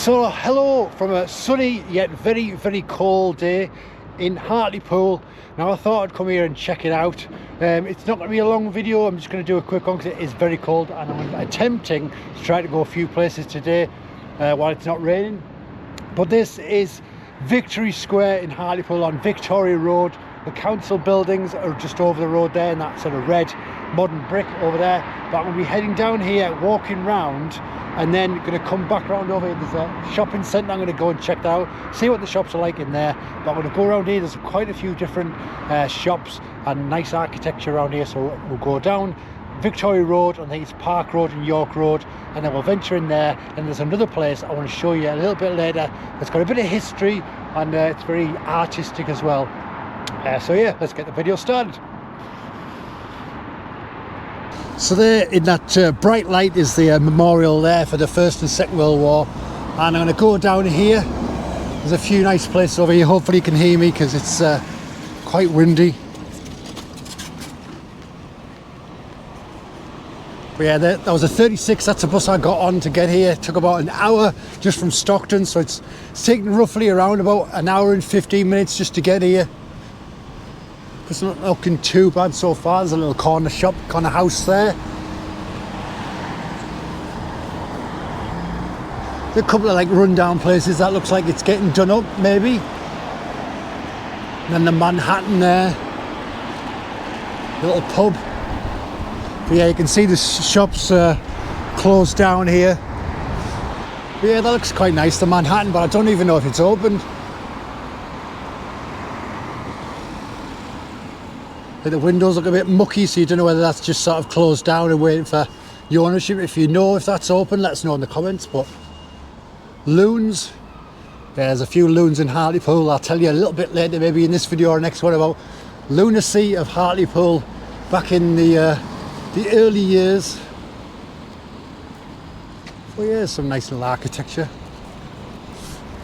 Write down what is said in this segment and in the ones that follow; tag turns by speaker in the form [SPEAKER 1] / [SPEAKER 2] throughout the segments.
[SPEAKER 1] So hello from a sunny yet very, very cold day in Hartlepool. Now I thought I'd come here and check it out. It's not going to be a long video, I'm just going to do a quick one because it is very cold and I'm attempting to try to go a few places today while it's not raining. But this is Victory Square in Hartlepool on Victoria Road. The council buildings are just over the road there, and that sort of red modern brick over there. But I'm going to be heading down here, walking round, and then going to come back around over here. There's a shopping centre. I'm going to go and check that out, see what the shops are like in there. But I'm going to go around here. There's quite a few different shops and nice architecture around here. So we'll go down Victoria Road, I think it's Park Road and York Road, and then we'll venture in there. And there's another place I want to show you a little bit later. It's got a bit of history and it's very artistic as well. So yeah, let's get the video started. So there in that bright light is the memorial there for the First and Second World War, and I'm going to go down here. There's a few nice places over here. Hopefully you can hear me because it's quite windy. But yeah, that was a 36, that's a bus I got on to get here. It took about an hour just from Stockton, so it's taken roughly around about an hour and 15 minutes just to get here. It's not looking too bad so far. There's a little corner shop, corner house there. There's a couple of like rundown places that looks like it's getting done up maybe. And then the Manhattan there. Little pub. But yeah, you can see the shops closed down here. But yeah, that looks quite nice, the Manhattan, but I don't even know if it's open. The windows look a bit mucky, so you don't know whether that's just sort of closed down and waiting for your ownership. If you know if that's open, let us know in the comments. But loons, there's a few loons in Hartlepool. I'll tell you a little bit later, maybe in this video or next one, about lunacy of Hartlepool back in the early years. Well, yeah, some nice little architecture.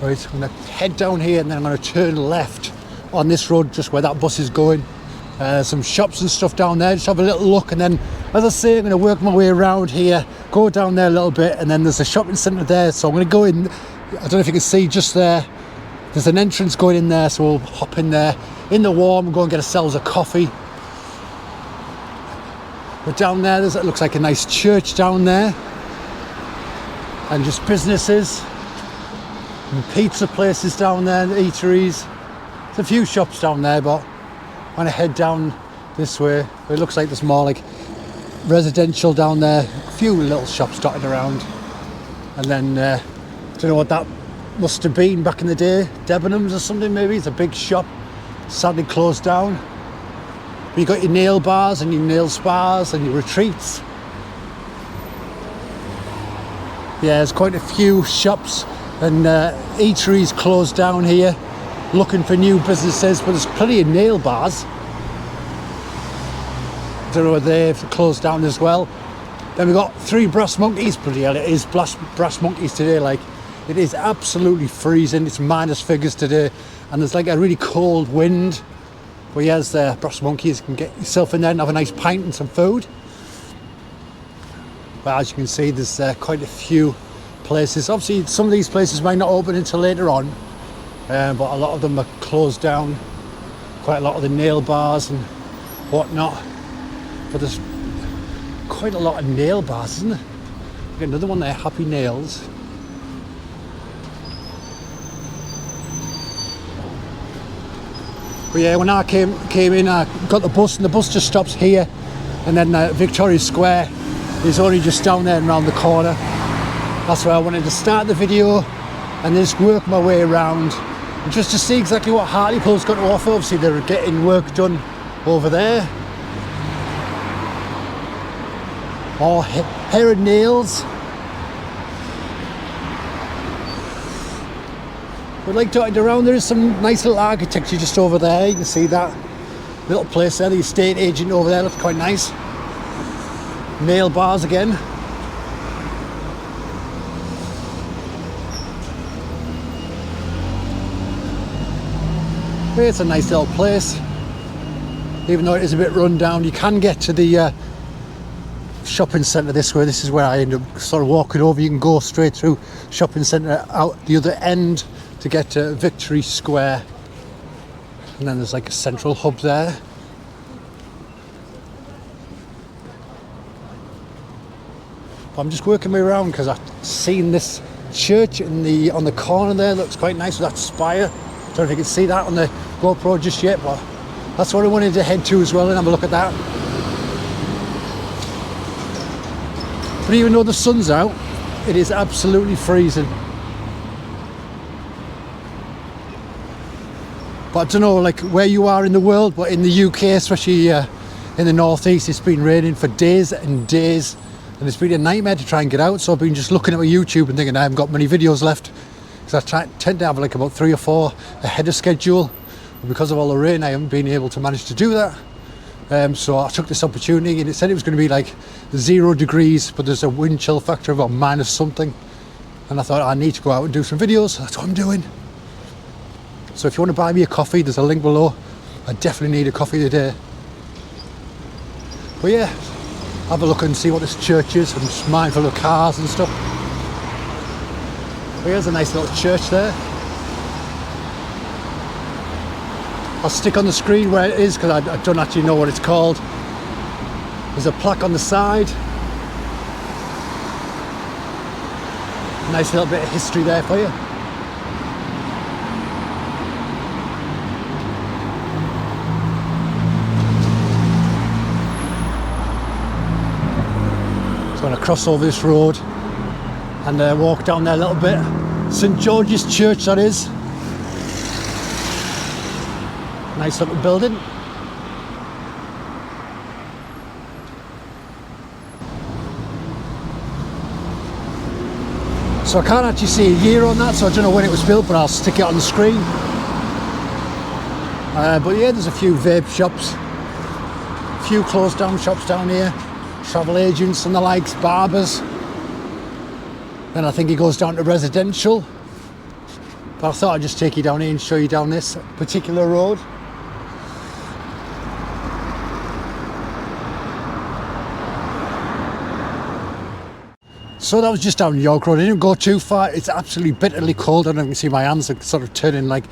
[SPEAKER 1] Right, I'm going to head down here and then I'm going to turn left on this road just where that bus is going. Some shops and stuff down there, just have a little look, and then as I say, I'm going to work my way around here, go down there a little bit, and then there's a shopping centre there, so I'm going to go in. I don't know if you can see just there's an entrance going in there, so we'll hop in there in the warm and go and get ourselves a coffee. But down there, it looks like a nice church down there, and just businesses and pizza places down there, and eateries. There's a few shops down there, but I'm going to head down this way. It looks like there's more like residential down there, a few little shops dotted around, and then I don't know what that must have been back in the day, Debenhams or something maybe. It's a big shop, sadly closed down. But you got your nail bars and your nail spas and your retreats. Yeah, there's quite a few shops and eateries closed down here, looking for new businesses, but there's plenty of nail bars. I don't know whether they've closed down as well. Then we've got 3 brass monkeys. Bloody hell, it is brass monkeys today. Like, it is absolutely freezing. It's minus figures today, and there's like a really cold wind. But yeah, there's the brass monkeys. You can get yourself in there and have a nice pint and some food. But as you can see, there's quite a few places. Obviously, some of these places might not open until later on. But a lot of them are closed down, quite a lot of the nail bars and whatnot. But there's quite a lot of nail bars, isn't there? Got another one there, Happy Nails. But yeah, when I came in, I got the bus, and the bus just stops here, and then Victoria Square is only just down there and around the corner. That's where I wanted to start the video and then just work my way around, just to see exactly what Hartlepool's got to offer. Obviously they're getting work done over there. Or hair and nails. But like dotted around, there is some nice little architecture just over there. You can see that little place there, the estate agent over there, looks quite nice. Nail bars again. It's a nice little place, even though it is a bit run down. You can get to the shopping centre this way. This is where I end up sort of walking over. You can go straight through shopping centre out the other end to get to Victory Square. And then there's like a central hub there. But I'm just working my way around because I've seen this church on the corner there. Looks quite nice with that spire. Don't know if you can see that on the GoPro just yet, but that's what I wanted to head to as well and have a look at that. But even though the sun's out, it is absolutely freezing. But I don't know like where you are in the world, but in the UK, especially in the northeast, it's been raining for days and days. And it's been a nightmare to try and get out, so I've been just looking at my YouTube and thinking I haven't got many videos left, because I tend to have like about 3 or 4 ahead of schedule. But because of all the rain, I haven't been able to manage to do that. So I took this opportunity, and it said it was going to be like 0 degrees, but there's a wind chill factor of about minus something. And I thought I need to go out and do some videos. That's what I'm doing. So if you want to buy me a coffee, there's a link below. I definitely need a coffee today. But yeah, have a look and see what this church is. I'm just mindful of cars and stuff. But here's a nice little church there. I'll stick on the screen where it is because I don't actually know what it's called. There's a plaque on the side. Nice little bit of history there for you. So I'm going to cross over this road and walk down there a little bit. St George's Church, that is. Nice little building. So I can't actually see a year on that, so I don't know when it was built, but I'll stick it on the screen. But yeah, there's a few vape shops, a few closed down shops down here, travel agents and the likes, barbers. Then I think it goes down to residential. But I thought I'd just take you down here and show you down this particular road. So that was just down York Road. I didn't go too far. It's absolutely bitterly cold. I don't know if you can see my hands are sort of turning like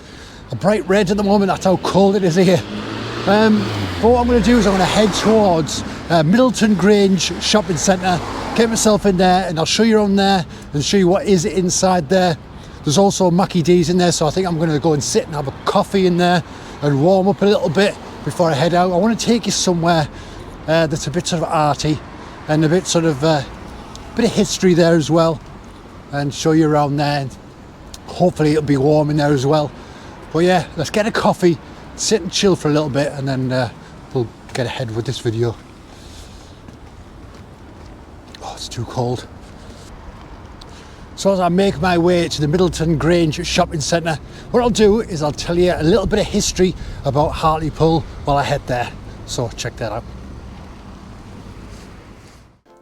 [SPEAKER 1] a bright red at the moment. That's how cold it is here. But what I'm going to do is I'm going to head towards Middleton Grange Shopping Centre, get myself in there, and I'll show you around there and show you what is inside there. There's also Mackie D's in there, so I think I'm going to go and sit and have a coffee in there and warm up a little bit before I head out. I want to take you somewhere that's a bit sort of arty and a bit sort of bit of history there as well, and show you around there. Hopefully it'll be warm in there as well. But yeah, let's get a coffee, sit and chill for a little bit, and then we'll get ahead with this video. Oh, it's too cold. So as I make my way to the Middleton Grange Shopping Centre, what I'll do is I'll tell you a little bit of history about Hartlepool while I head there. So check that out.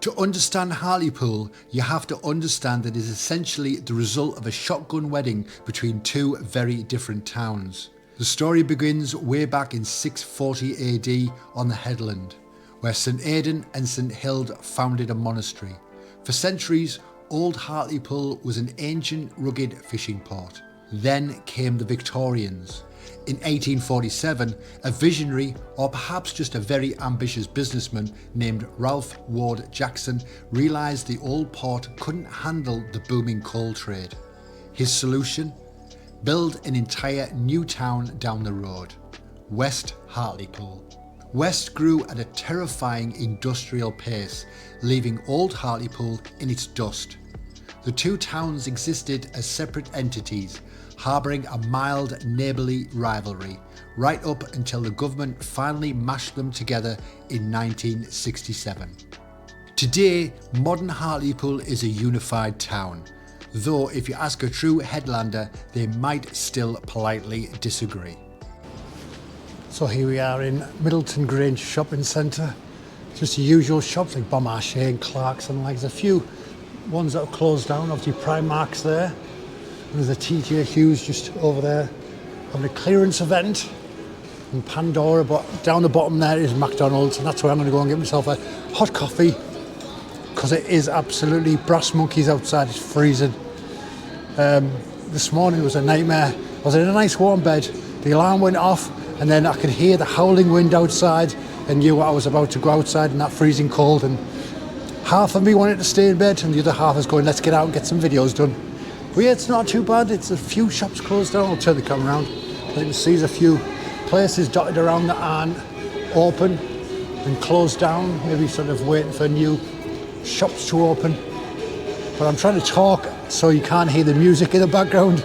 [SPEAKER 1] To understand Hartlepool, you have to understand that it is essentially the result of a shotgun wedding between 2 very different towns. The story begins way back in 640 AD on the headland, where St Aidan and St Hild founded a monastery. For centuries, Old Hartlepool was an ancient, rugged fishing port. Then came the Victorians. In 1847, a visionary, or perhaps just a very ambitious businessman named Ralph Ward Jackson realised the old port couldn't handle the booming coal trade. His solution? Build an entire new town down the road, West Hartlepool. West grew at a terrifying industrial pace, leaving Old Hartlepool in its dust. The 2 towns existed as separate entities, harbouring a mild neighbourly rivalry, right up until the government finally mashed them together in 1967. Today, modern Hartlepool is a unified town, though if you ask a true headlander, they might still politely disagree. So here we are in Middleton Grange Shopping Centre. Just the usual shops like Beaumarchais and Clark's and like there's a few ones that are closed down, obviously Primark's there. And there's a TJ Hughes just over there having a clearance event, and Pandora, but down the bottom there is McDonald's, and that's where I'm going to go and get myself a hot coffee because it is absolutely brass monkeys outside. It's freezing. This morning was a nightmare. I was in a nice warm bed, the alarm went off, and then I could hear the howling wind outside and knew I was about to go outside in that freezing cold, and half of me wanted to stay in bed and the other half was going, let's get out and get some videos done. But yeah, it's not too bad. It's a few shops closed down. I'll turn the camera around. I can see there's a few places dotted around that aren't open and closed down, maybe sort of waiting for new shops to open. But I'm trying to talk so you can't hear the music in the background.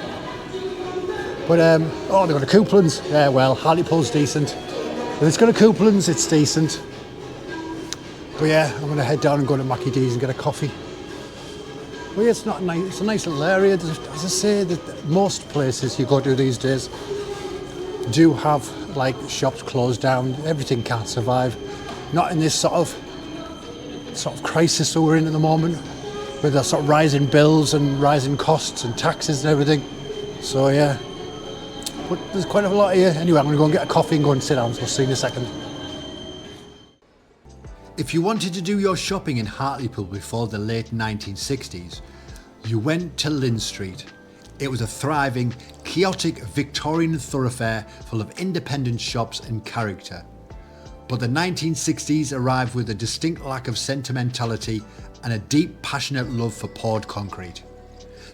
[SPEAKER 1] But oh, they've got a Couplan's. Yeah, well, Hartlepool's decent. If it's got a Couplan's, it's decent. But yeah, I'm going to head down and go to Mackie D's and get a coffee. But yeah, it's not nice. It's a nice little area. As I say, that most places you go to these days do have like shops closed down. Everything can't survive. Not in this sort of crisis that we're in at the moment, with the sort of rising bills and rising costs and taxes and everything. So yeah, but there's quite a lot here. Anyway, I'm going to go and get a coffee and go and sit down. So we'll see you in a second. If you wanted to do your shopping in Hartlepool before the late 1960s, you went to Lynn Street. It was a thriving, chaotic Victorian thoroughfare full of independent shops and character. But the 1960s arrived with a distinct lack of sentimentality and a deep, passionate love for poured concrete.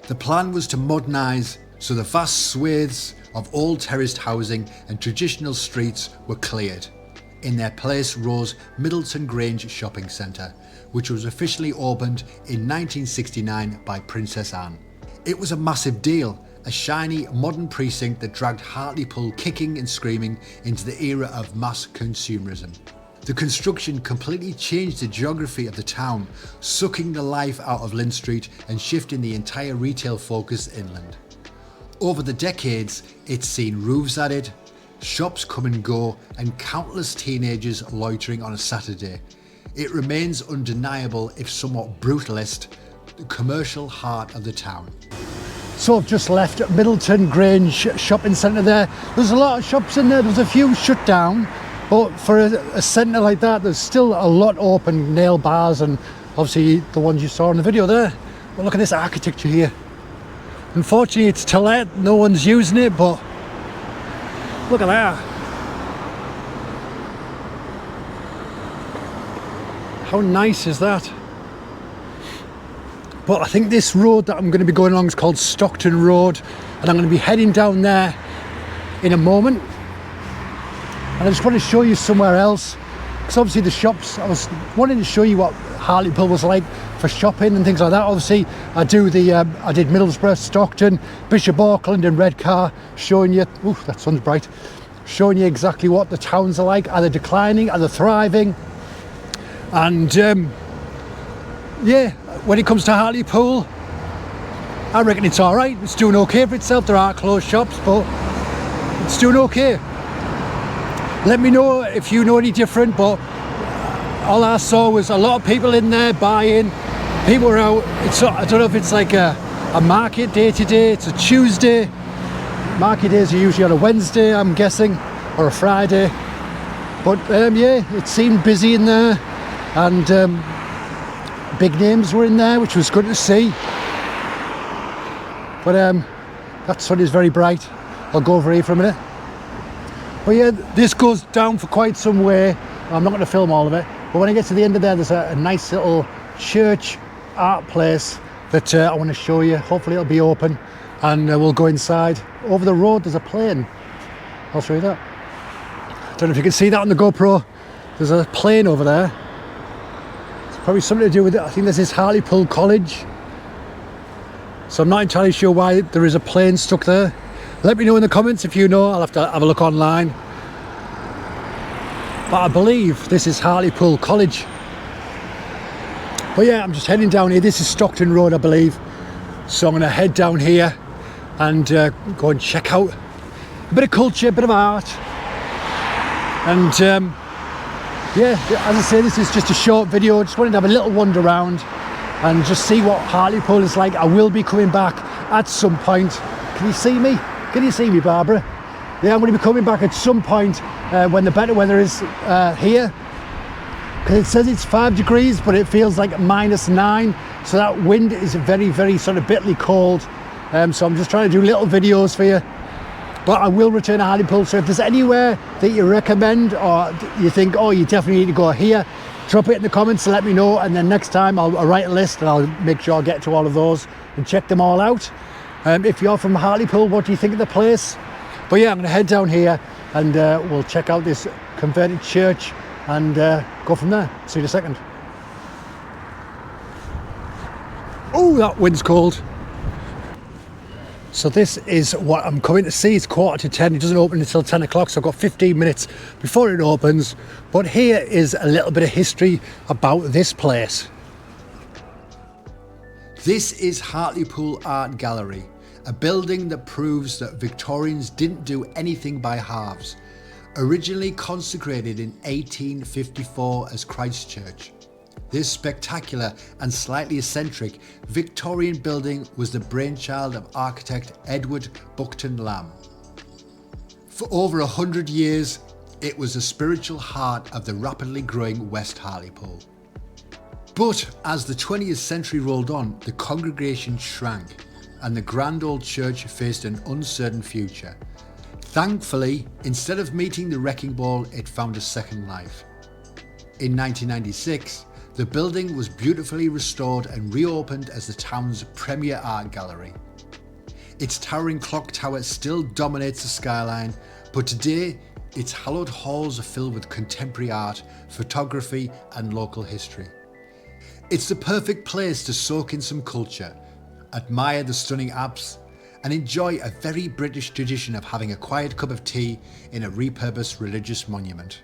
[SPEAKER 1] The plan was to modernise, so the vast swathes of old terraced housing and traditional streets were cleared. In their place rose Middleton Grange Shopping Centre, which was officially opened in 1969 by Princess Anne. It was a massive deal, a shiny, modern precinct that dragged Hartlepool kicking and screaming into the era of mass consumerism. The construction completely changed the geography of the town, sucking the life out of Lynn Street and shifting the entire retail focus inland. Over the decades, it's seen roofs added, shops come and go, and countless teenagers loitering on a Saturday. It remains undeniable, if somewhat brutalist, the commercial heart of the town. So I've just left Middleton Grange Shopping Centre there. There's a lot of shops in there. There's a few shut down, but for a centre like that, there's still a lot open, nail bars, and obviously the ones you saw in the video there. But look at this architecture here. Unfortunately, it's to let, no one's using it, but look at that. How nice is that? But I think this road that I'm going to be going along is called Stockton Road, and I'm going to be heading down there in a moment. And I just want to show you somewhere else, because obviously the shops, I was wanting to show you what Hartlepool was like for shopping and things like that. Obviously I did Middlesbrough, Stockton, Bishop Auckland and Redcar, showing you, ooh, that sun's bright, showing you exactly what the towns are like. Are they declining? Are they thriving? And yeah, when it comes to Hartlepool, I reckon it's all right. It's doing okay for itself. There are closed shops, but it's doing okay. Let me know if you know any different, but all I saw was a lot of people in there buying. People were out. I don't know if it's like a market day today. It's a Tuesday. Market days are usually on a Wednesday, I'm guessing, or a Friday. But yeah, it seemed busy in there, and big names were in there, which was good to see. But that sun is very bright. I'll go over here for a minute. But yeah, this goes down for quite some way. I'm not going to film all of it, but when I get to the end of there, there's a nice little church art place that I want to show you. Hopefully it'll be open, and we'll go inside. Over the road there's a plane. I'll show you that. I don't know if you can see that on the GoPro. There's a plane over there. It's probably something to do with it. I think this is Hartlepool College, so I'm not entirely sure why there is a plane stuck there. Let me know in the comments if you know. I'll have to have a look online. But I believe this is Hartlepool College. But yeah, I'm just heading down here. This is Stockton Road, I believe. So I'm going to head down here and go and check out a bit of culture, a bit of art. And yeah, as I say, this is just a short video. Just wanted to have a little wander around and just see what Hartlepool is like. I will be coming back at some point. Can you see me? Can you see me, Barbara? Yeah, I'm going to be coming back at some point when the better weather is here, because it says it's 5 degrees, but it feels like -9. So that wind is very, very sort of bitterly cold. So I'm just trying to do little videos for you. But I will return to Hartlepool. So if there's anywhere that you recommend or you think, oh, you definitely need to go here, drop it in the comments and let me know. And then next time I'll write a list and I'll make sure I get to all of those and check them all out. If you're from Hartlepool, what do you think of the place? But yeah, I'm going to head down here and we'll check out this converted church and go from there. See you in a second. Oh, that wind's cold. So this is what I'm coming to see. It's 9:45. It doesn't open until 10 o'clock, so I've got 15 minutes before it opens. But here is a little bit of history about this place. This is Hartlepool Art Gallery, a building that proves that Victorians didn't do anything by halves. Originally consecrated in 1854 as Christ Church. This spectacular and slightly eccentric Victorian building was the brainchild of architect Edward Buckton Lamb. For over 100 years, it was the spiritual heart of the rapidly growing West Hartlepool. But as the 20th century rolled on, the congregation shrank and the grand old church faced an uncertain future. Thankfully, instead of meeting the wrecking ball, it found a second life. In 1996, the building was beautifully restored and reopened as the town's premier art gallery. Its towering clock tower still dominates the skyline, but today its hallowed halls are filled with contemporary art, photography and local history. It's the perfect place to soak in some culture, admire the stunning Alps and enjoy a very British tradition of having a quiet cup of tea in a repurposed religious monument.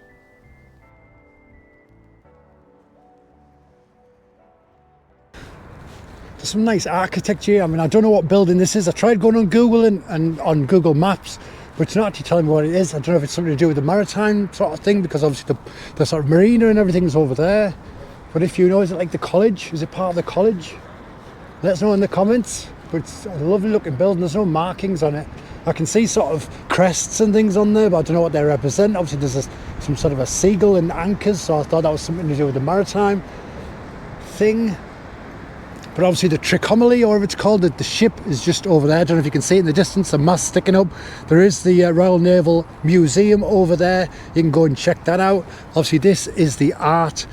[SPEAKER 1] Some nice architecture. I mean, I don't know what building this is. I tried going on Google and on Google Maps, but it's not actually telling me what it is. I don't know if it's something to do with the maritime sort of thing, because obviously the sort of marina and everything's over there. But if you know, is it like the college? Is it part of the college? Let us know in the comments. But it's a lovely looking building. There's no markings on it. I can see sort of crests and things on there, but I don't know what they represent. Obviously there's some sort of a seagull and anchors, so I thought that was something to do with the maritime thing. But obviously the trichomely, or whatever it's called, the ship is just over there. I don't know if you can see it in the distance, the mast sticking up. There is the Royal Naval Museum over there. You can go and check that out. Obviously this is the art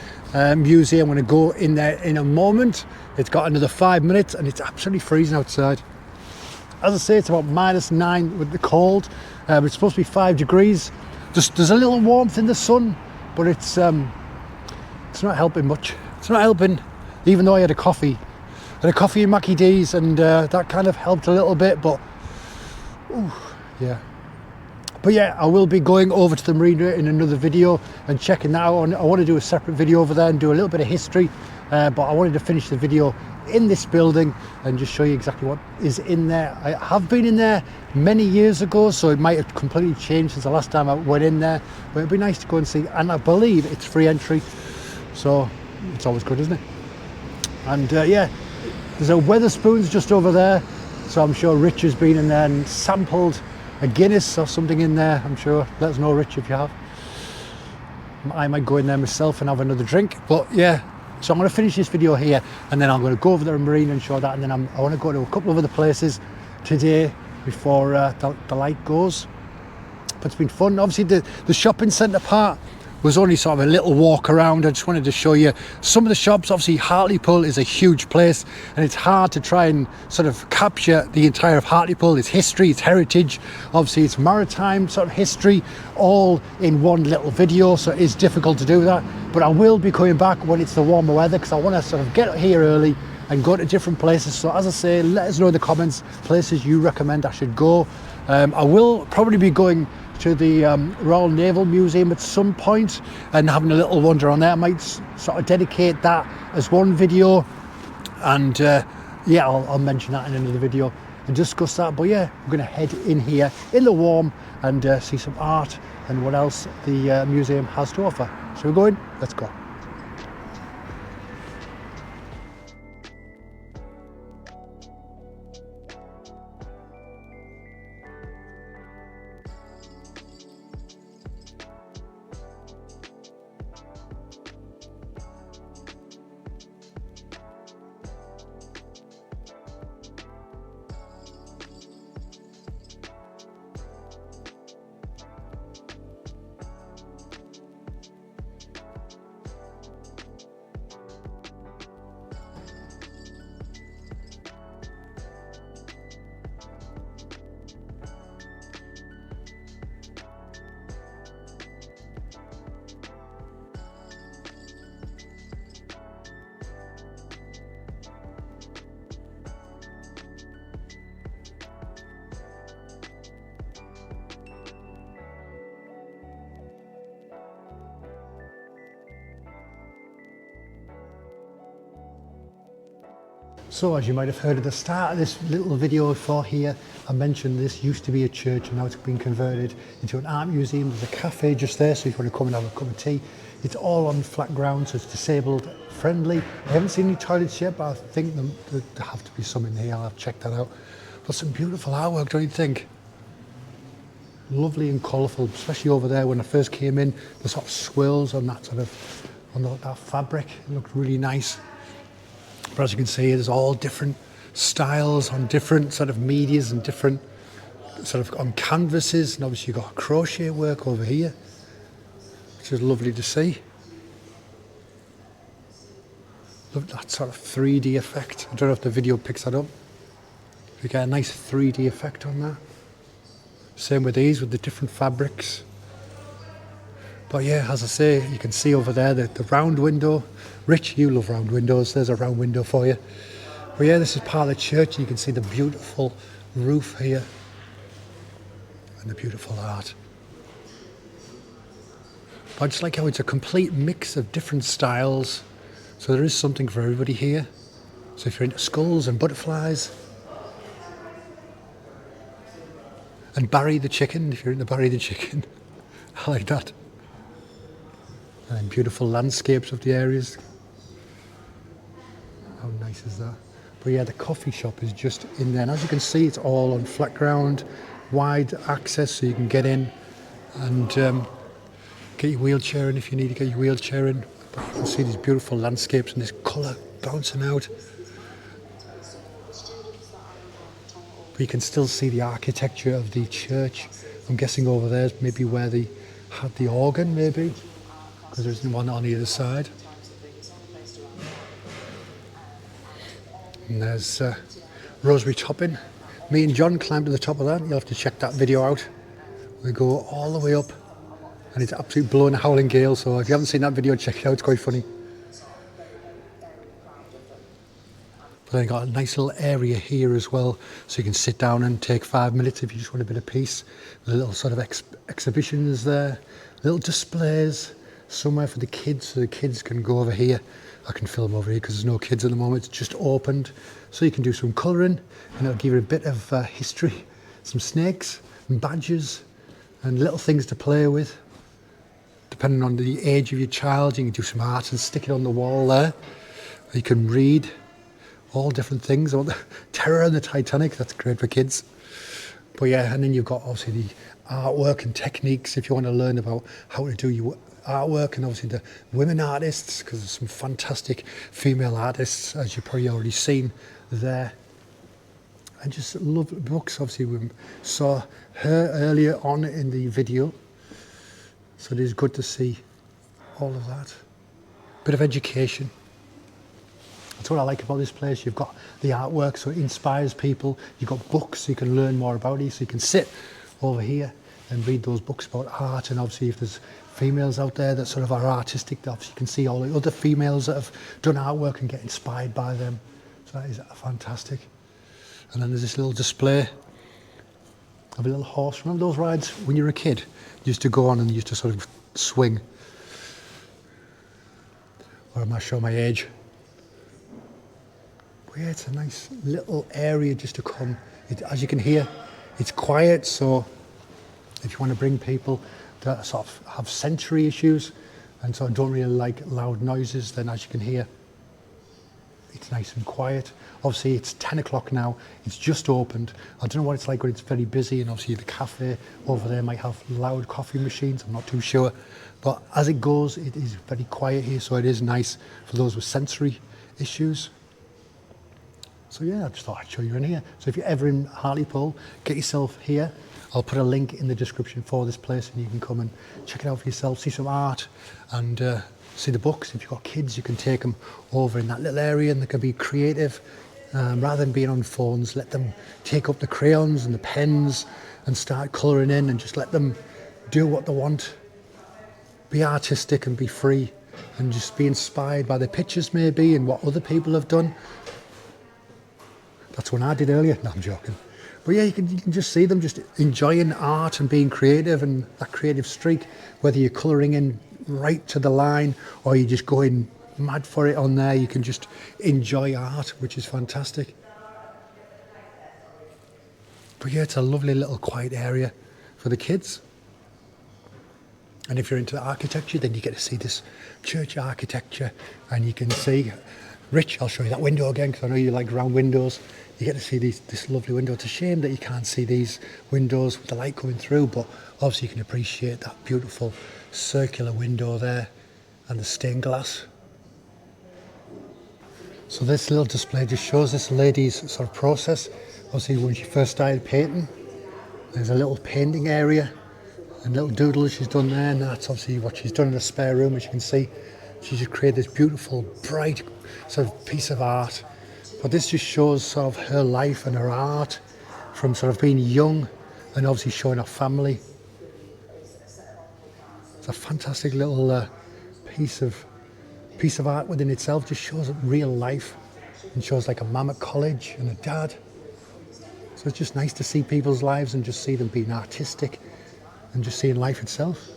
[SPEAKER 1] museum. I'm going to go in there in a moment. It's got another 5 minutes and it's absolutely freezing outside. As I say, it's about -9 with the cold. It's supposed to be 5 degrees. There's a little warmth in the sun, but it's not helping much. It's not helping, even though I had a coffee. I had a coffee in Mackie D's and that kind of helped a little bit, but yeah. But yeah, I will be going over to the marina in another video and checking that out. I want to do a separate video over there and do a little bit of history, but I wanted to finish the video in this building and just show you exactly what is in there. I have been in there many years ago, so it might have completely changed since the last time I went in there, but it'd be nice to go and see. And I believe it's free entry, so it's always good, isn't it? And yeah, there's a Wetherspoons just over there, so I'm sure Rich has been in there and sampled a Guinness or something in there. I'm sure. Let us know, Rich, if you have. I might go in there myself and have another drink. But yeah, so I'm going to finish this video here and then I'm going to go over to the marina and show that, and then I want to go to a couple of other places today before the light goes. But it's been fun. Obviously the shopping centre part was only sort of a little walk around. I just wanted to show you some of the shops. Obviously Hartlepool is a huge place and it's hard to try and sort of capture the entire of Hartlepool, its history, its heritage, obviously its maritime sort of history, all in one little video, so it is difficult to do that. But I will be coming back when it's the warmer weather, because I want to sort of get here early and go to different places. So as I say, let us know in the comments places you recommend I should go. I will probably be going to the Royal Naval Museum at some point and having a little wander on there. I might sort of dedicate that as one video, and yeah, I'll mention that in another video and discuss that. But yeah, we're going to head in here in the warm and see some art and what else the museum has to offer. So we're going, let's go. So as you might have heard at the start of this little video for here, I mentioned this used to be a church and now it's been converted into an art museum. There's a cafe just there, so if you want to come and have a cup of tea. It's all on flat ground, so it's disabled friendly. I haven't seen any toilets yet, but I think there have to be some in here. I'll have to check that out. But some beautiful artwork, don't you think? Lovely and colourful, especially over there when I first came in. The sort of swirls on that that fabric. It looked really nice. But as you can see, there's all different styles on different sort of medias and different sort of on canvases. And obviously you've got crochet work over here, which is lovely to see. Look at that sort of 3D effect. I don't know if the video picks that up. You get a nice 3D effect on that. Same with these, with the different fabrics. But yeah, as I say, you can see over there the round window. Rich, you love round windows. There's a round window for you. But yeah, this is part of the church. You can see the beautiful roof here and the beautiful art. But I just like how it's a complete mix of different styles. So there is something for everybody here. So if you're into skulls and butterflies, and Barry the chicken, if you're into Barry the chicken, I like that. And then beautiful landscapes of the areas. How nice is that? But yeah, the coffee shop is just in there. And as you can see, it's all on flat ground, wide access, so you can get in and get your wheelchair in if you need to get your wheelchair in. But you can see these beautiful landscapes and this colour bouncing out. But you can still see the architecture of the church. I'm guessing over there is maybe where they had the organ, maybe, because there isn't one on either side. And there's rosemary topping. Me and John climbed to the top of that. You'll have to check that video out. We go all the way up and it's absolutely blowing a howling gale, so if you haven't seen that video, check it out, it's quite funny. But then you've got a nice little area here as well, so you can sit down and take 5 minutes if you just want a bit of peace. The little sort of exhibitions there, little displays, somewhere for the kids, so the kids can go over here. I can film over here because there's no kids at the moment, it's just opened. So you can do some colouring and it'll give you a bit of history, some snakes and badgers and little things to play with. Depending on the age of your child, you can do some art and stick it on the wall there. You can read all different things. Oh, the Terror and the Titanic, that's great for kids. But yeah, and then you've got obviously the artwork and techniques if you want to learn about how to do your artwork, and obviously the women artists, because there's some fantastic female artists, as you've probably already seen there. And just love books. Obviously we saw her earlier on in the video, so it is good to see all of that. Bit of education. That's what I like about this place. You've got the artwork, so it inspires people. You've got books, so you can learn more about it. So you can sit over here and read those books about art. And obviously if there's females out there that sort of are artistic, obviously you can see all the other females that have done artwork and get inspired by them. So that is fantastic. And then there's this little display of a little horse. Remember those rides when you were a kid? You used to go on and you used to sort of swing. Or am I showing my age? But yeah, it's a nice little area just to come. As you can hear, it's quiet, so if you want to bring people that sort of have sensory issues and so don't really like loud noises, then as you can hear, it's nice and quiet. Obviously it's 10 o'clock now, it's just opened. I don't know what it's like when it's very busy, and obviously the cafe over there might have loud coffee machines, I'm not too sure. But as it goes, it is very quiet here, so it is nice for those with sensory issues. So yeah, I just thought I'd show you in here. So if you're ever in Hartlepool, get yourself here. I'll put a link in the description for this place and you can come and check it out for yourself, see some art and see the books. If you've got kids, you can take them over in that little area and they can be creative. Rather than being on phones, let them take up the crayons and the pens and start colouring in, and just let them do what they want. Be artistic and be free and just be inspired by the pictures maybe and what other people have done. That's what I did earlier. No, I'm joking. But yeah, you can just see them just enjoying art and being creative, and that creative streak, whether you're colouring in right to the line or you're just going mad for it on there. You can just enjoy art, which is fantastic. But yeah, it's a lovely little quiet area for the kids. And if you're into architecture, then you get to see this church architecture, and you can see, Rich, I'll show you that window again because I know you like round windows. You get to see this lovely window. It's a shame that you can't see these windows with the light coming through, but obviously you can appreciate that beautiful circular window there and the stained glass. So this little display just shows this lady's sort of process. Obviously when she first started painting, there's a little painting area and little doodles she's done there, and that's obviously what she's done in the spare room. As you can see, she just created this beautiful, bright sort of piece of art. But this just shows sort of her life and her art from sort of being young and obviously showing her family. It's a fantastic little piece of art within itself. Just shows real life and shows like a mum at college and a dad. So it's just nice to see people's lives and just see them being artistic and just seeing life itself.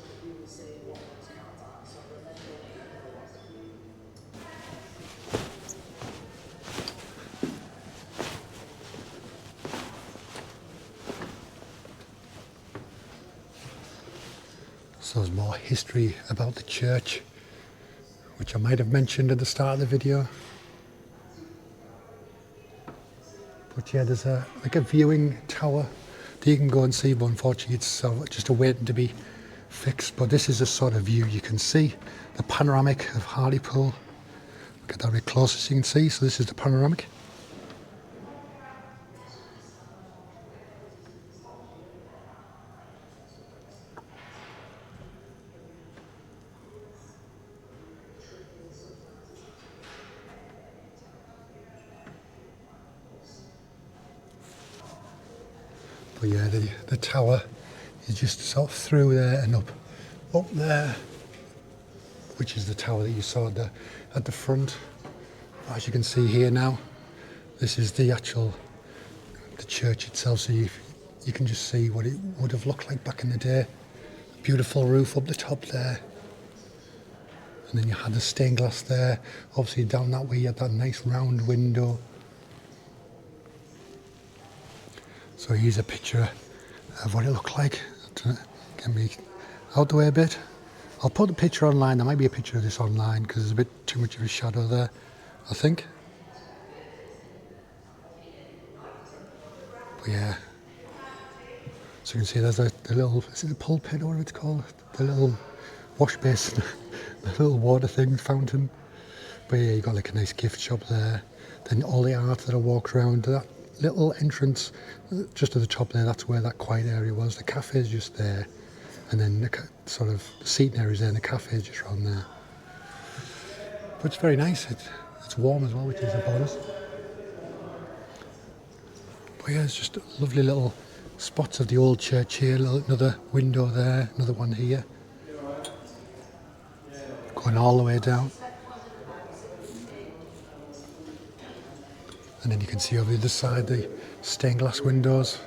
[SPEAKER 1] So there's more history about the church, which I might have mentioned at the start of the video. But yeah, there's like a viewing tower that you can go and see, but unfortunately it's just waiting to be fixed. But this is a sort of view you can see, the panoramic of Hartlepool. Get that a bit closer so you can see. So this is the panoramic. But yeah, the tower is just sort of through there and up there, which is the tower that you saw at the front. As you can see here now, this is the church itself, so you can just see what it would have looked like back in the day. Beautiful roof up the top there, and then you had the stained glass there. Obviously down that way you had that nice round window. So here's a picture of what it looked like. Get me out the way a bit. I'll put the picture online. There might be a picture of this online because there's a bit too much of a shadow there, I think. But yeah. So you can see there's the little, is it the pulpit or whatever it's called? The little wash basin, the little water thing, fountain. But yeah, you got like a nice gift shop there. Then all the art that I walked around, that little entrance just at the top there, that's where that quiet area was. The cafe is just there, and then the sort of seating area is there, and the cafe is just around there. But it's very nice. It's warm as well, which is a bonus. But yeah, it's just lovely little spots of the old church here. Another window there, another one here, going all the way down. And then you can see over the other side the stained glass windows.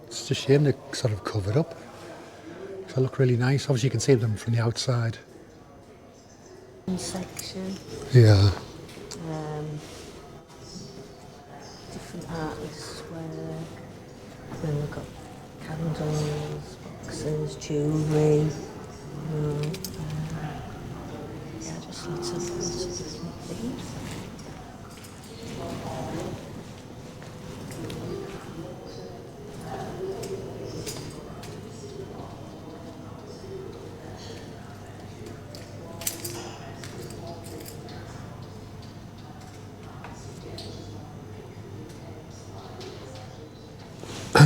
[SPEAKER 1] It's just a shame they're sort of covered up. So they look really nice. Obviously you can see them from the outside.
[SPEAKER 2] Section.
[SPEAKER 1] Yeah.
[SPEAKER 2] Different artists' work. Then we've got candles, boxes, jewellery. Yeah, just lots of different things.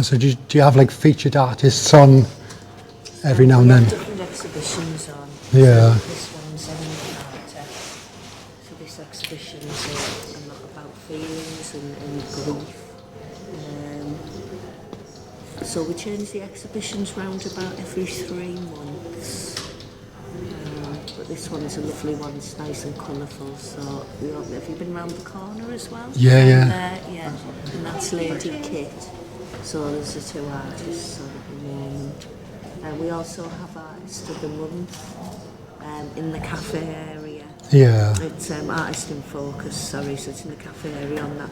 [SPEAKER 1] So do you have like featured artists on every now and then?
[SPEAKER 2] Different exhibitions on.
[SPEAKER 1] Yeah.
[SPEAKER 2] This one's on art. So this exhibition's a lot about feelings and grief. So we change the exhibitions round about every 3 months. But this one's a lovely one, it's nice and colourful. So have you been round the corner as well?
[SPEAKER 1] Yeah.
[SPEAKER 2] Yeah, and that's Lady Kit. So there's the 2 artists on at the moment. We also have Artist of the Month in the cafe area.
[SPEAKER 1] Yeah.
[SPEAKER 2] It's artist in focus, sorry, so it's in the cafe area on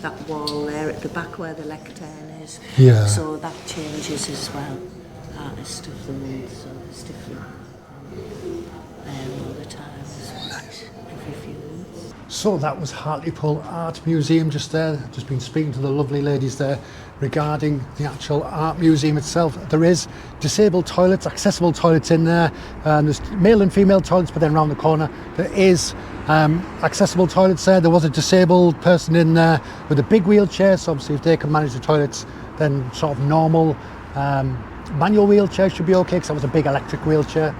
[SPEAKER 2] that wall there at the back where the lectern is.
[SPEAKER 1] Yeah.
[SPEAKER 2] So that changes as well. Artist of the month, so there's different there all the time as well. Every few months.
[SPEAKER 1] So that was Hartlepool Art Museum just there. Just been speaking to the lovely ladies there regarding the actual art museum itself. There is disabled toilets, accessible toilets in there. There's male and female toilets, but then around the corner there is accessible toilets there. There was a disabled person in there with a big wheelchair, so obviously if they can manage the toilets, then sort of normal manual wheelchair should be okay, because that was a big electric wheelchair.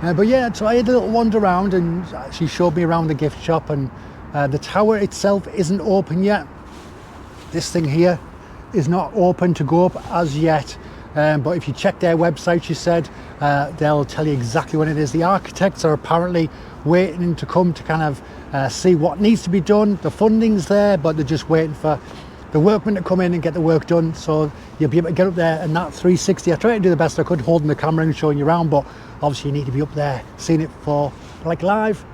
[SPEAKER 1] But yeah, so I had a little wander around and she showed me around the gift shop, and the tower itself isn't open yet. This thing here is not open to go up as yet, but if you check their website, she said, they'll tell you exactly when it is. The architects are apparently waiting to come to kind of see what needs to be done. The funding's there, but they're just waiting for the workmen to come in and get the work done, so you'll be able to get up there. And that 360, I tried to do the best I could holding the camera and showing you around, but obviously you need to be up there seeing it for like live.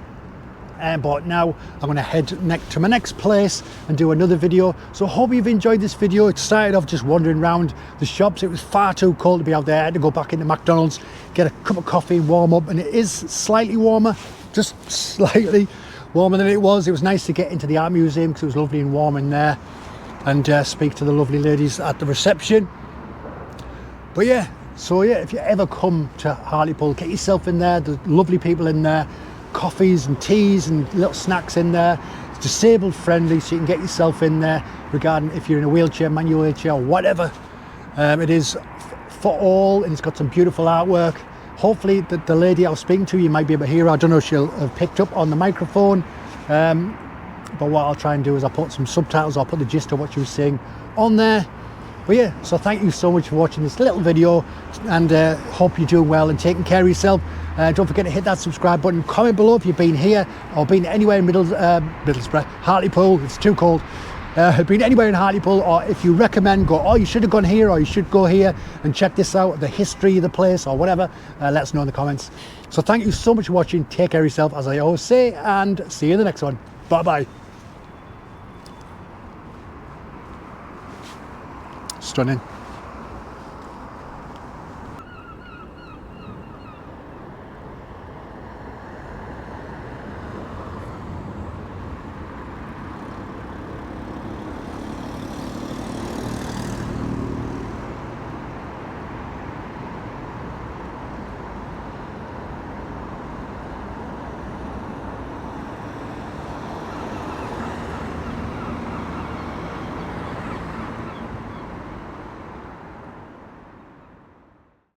[SPEAKER 1] But now I'm going to head to my next place and do another video. So I hope you've enjoyed this video. It started off just wandering around the shops. It was far too cold to be out there. I had to go back into McDonald's, get a cup of coffee, warm up, and it is slightly warmer, just slightly warmer than it was. It was nice to get into the art museum because it was lovely and warm in there, and speak to the lovely ladies at the reception. But yeah, so yeah, if you ever come to Hartlepool, get yourself in there. There's lovely people in there, coffees and teas and little snacks in there. It's disabled friendly, so you can get yourself in there, regarding if you're in a wheelchair, manual wheelchair, or whatever. It is for all, and it's got some beautiful artwork. Hopefully the lady I was speaking to, you might be able to hear her. I don't know if she'll have picked up on the microphone, but what I'll try and do is I'll put some subtitles, I'll put the gist of what she was saying on there. But yeah, so thank you so much for watching this little video, and hope you're doing well and taking care of yourself. Don't forget to hit that subscribe button. Comment below if you've been here or been anywhere in Middlesbrough, Hartlepool. It's too cold. Been anywhere in Hartlepool, or if you recommend, go, oh, you should have gone here, or you should go here and check this out, the history of the place or whatever. Let us know in the comments. So thank you so much for watching. Take care of yourself, as I always say, and see you in the next one. Bye bye. Stunning.